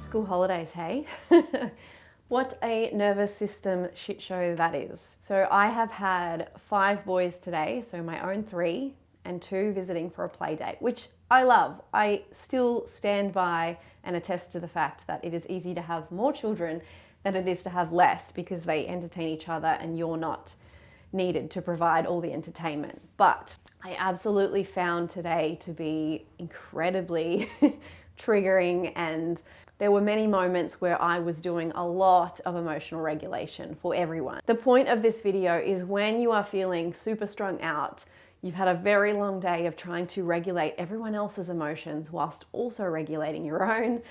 School holidays, hey? What a nervous system shit show that is. So I have had 5 boys today, so my own 3 and 2 visiting for a play date, which I love. I still stand by and attest to the fact that it is easy to have more children than it is to have less because they entertain each other and you're not needed to provide all the entertainment. But I absolutely found today to be incredibly triggering, and there were many moments where I was doing a lot of emotional regulation for everyone. The point of this video is when you are feeling super strung out, you've had a very long day of trying to regulate everyone else's emotions whilst also regulating your own.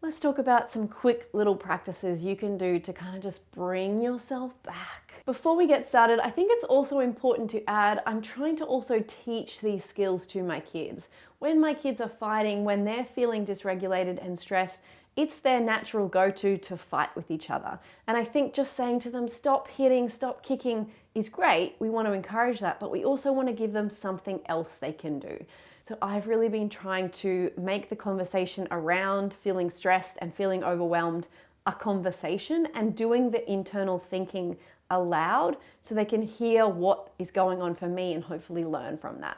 Let's talk about some quick little practices you can do to kind of just bring yourself back. Before we get started, I think it's also important to add, I'm trying to also teach these skills to my kids. When my kids are fighting, when they're feeling dysregulated and stressed, it's their natural go-to to fight with each other. And I think just saying to them, stop hitting, stop kicking is great. We want to encourage that, but we also want to give them something else they can do. So I've really been trying to make the conversation around feeling stressed and feeling overwhelmed a conversation and doing the internal thinking aloud so they can hear what is going on for me and hopefully learn from that.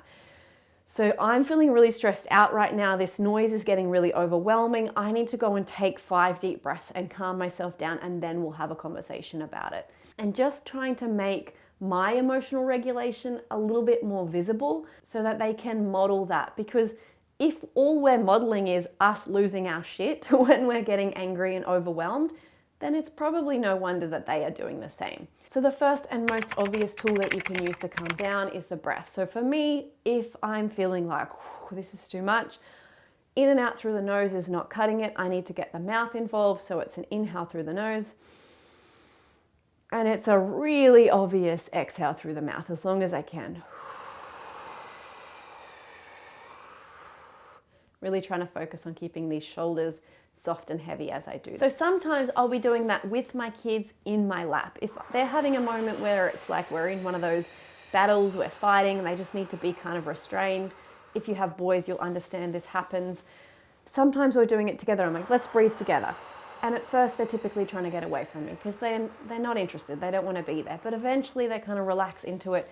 So I'm feeling really stressed out right now. This noise is getting really overwhelming. I need to go and take 5 deep breaths and calm myself down, and then we'll have a conversation about it. And just trying to make my emotional regulation a little bit more visible so that they can model that. Because if all we're modeling is us losing our shit when we're getting angry and overwhelmed, then it's probably no wonder that they are doing the same. So the first and most obvious tool that you can use to calm down is the breath. So for me, if I'm feeling like, this is too much, in and out through the nose is not cutting it. I need to get the mouth involved. So it's an inhale through the nose. And it's a really obvious exhale through the mouth, as long as I can. Really trying to focus on keeping these shoulders soft and heavy as I do. So sometimes I'll be doing that with my kids in my lap. If they're having a moment where it's like we're in one of those battles, we're fighting, and they just need to be kind of restrained. If you have boys, you'll understand this happens. Sometimes we're doing it together. I'm like, let's breathe together. And at first they're typically trying to get away from me because they're not interested. They don't want to be there. But eventually they kind of relax into it.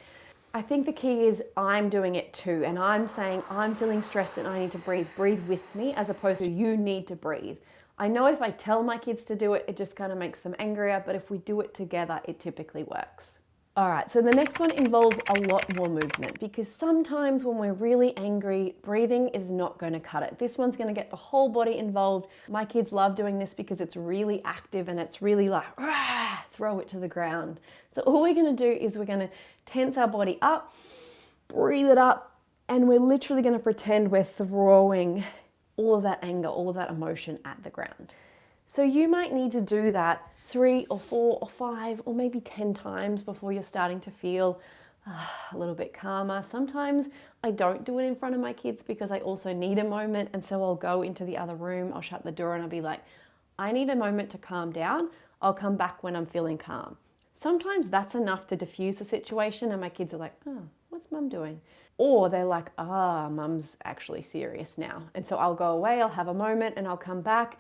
I think the key is I'm doing it too, and I'm saying I'm feeling stressed and I need to breathe. Breathe with me, as opposed to you need to breathe. I know if I tell my kids to do it, it just kind of makes them angrier, but if we do it together, it typically works. All right, so the next one involves a lot more movement, because sometimes when we're really angry, breathing is not going to cut it. This one's going to get the whole body involved. My kids love doing this because it's really active and it's really like, throw it to the ground. So all we're going to do is we're going to tense our body up, breathe it up, and we're literally going to pretend we're throwing all of that anger, all of that emotion at the ground. So you might need to do that 3 or 4 or 5 or maybe 10 times before you're starting to feel a little bit calmer. Sometimes I don't do it in front of my kids because I also need a moment, and so I'll go into the other room, I'll shut the door and I'll be like, I need a moment to calm down. I'll come back when I'm feeling calm. Sometimes that's enough to diffuse the situation and my kids are like, oh, what's mum doing? Or they're like, mum's actually serious now. And so I'll go away, I'll have a moment and I'll come back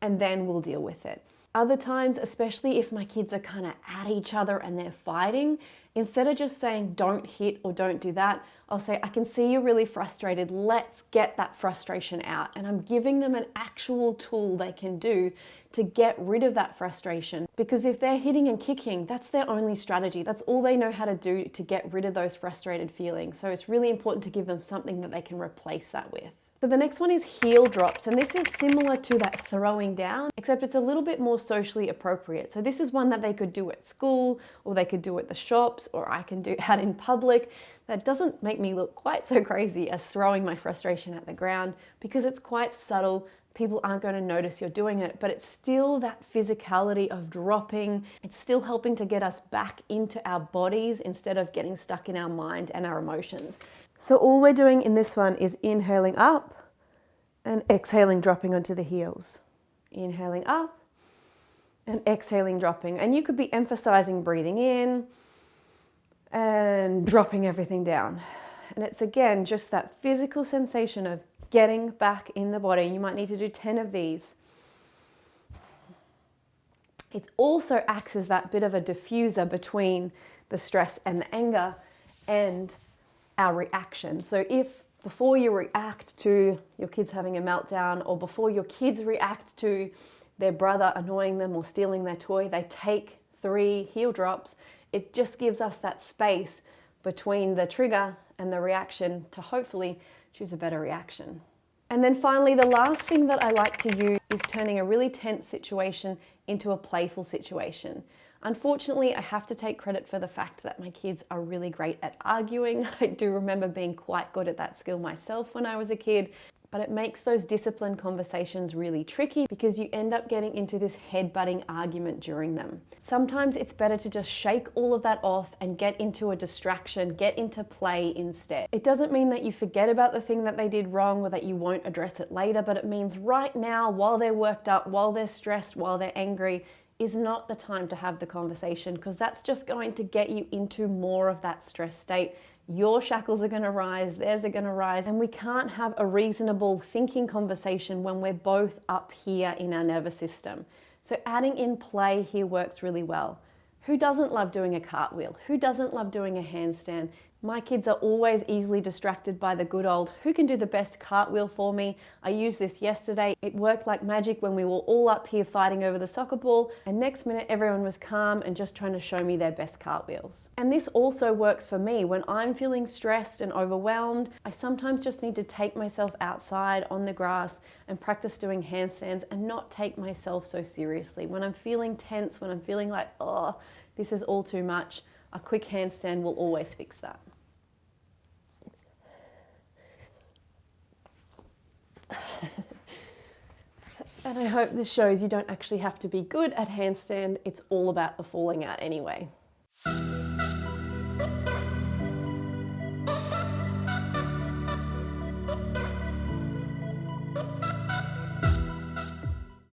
and then we'll deal with it. Other times, especially if my kids are kind of at each other and they're fighting, instead of just saying don't hit or don't do that, I'll say, I can see you're really frustrated. Let's get that frustration out. And I'm giving them an actual tool they can do to get rid of that frustration. Because if they're hitting and kicking, that's their only strategy. That's all they know how to do to get rid of those frustrated feelings. So it's really important to give them something that they can replace that with. So the next one is heel drops, and this is similar to that throwing down, except it's a little bit more socially appropriate. So this is one that they could do at school, or they could do at the shops, or I can do out in public. That doesn't make me look quite so crazy as throwing my frustration at the ground, because it's quite subtle. People aren't going to notice you're doing it, but it's still that physicality of dropping. It's still helping to get us back into our bodies instead of getting stuck in our mind and our emotions. So all we're doing in this one is inhaling up and exhaling, dropping onto the heels. Inhaling up and exhaling, dropping. And you could be emphasizing breathing in and dropping everything down. And it's again, just that physical sensation of getting back in the body. You might need to do 10 of these. It also acts as that bit of a diffuser between the stress and the anger and our reaction. So if before you react to your kids having a meltdown, or before your kids react to their brother annoying them or stealing their toy, they take 3 heel drops, it just gives us that space between the trigger and the reaction to hopefully choose a better reaction. And then finally, the last thing that I like to use is turning a really tense situation into a playful situation. Unfortunately, I have to take credit for the fact that my kids are really great at arguing. I do remember being quite good at that skill myself when I was a kid, but it makes those disciplined conversations really tricky because you end up getting into this head-butting argument during them. Sometimes it's better to just shake all of that off and get into a distraction, get into play instead. It doesn't mean that you forget about the thing that they did wrong or that you won't address it later, but it means right now, while they're worked up, while they're stressed, while they're angry, is not the time to have the conversation, because that's just going to get you into more of that stress state. Your shackles are going to rise, theirs are going to rise, and we can't have a reasonable thinking conversation when we're both up here in our nervous system. So adding in play here works really well. Who doesn't love doing a cartwheel? Who doesn't love doing a handstand? My kids are always easily distracted by the good old, who can do the best cartwheel for me? I used this yesterday. It worked like magic when we were all up here fighting over the soccer ball, and next minute everyone was calm and just trying to show me their best cartwheels. And this also works for me when I'm feeling stressed and overwhelmed. I sometimes just need to take myself outside on the grass and practice doing handstands and not take myself so seriously. When I'm feeling tense, when I'm feeling like, oh, this is all too much, a quick handstand will always fix that. And I hope this shows you don't actually have to be good at handstand. It's all about the falling out anyway.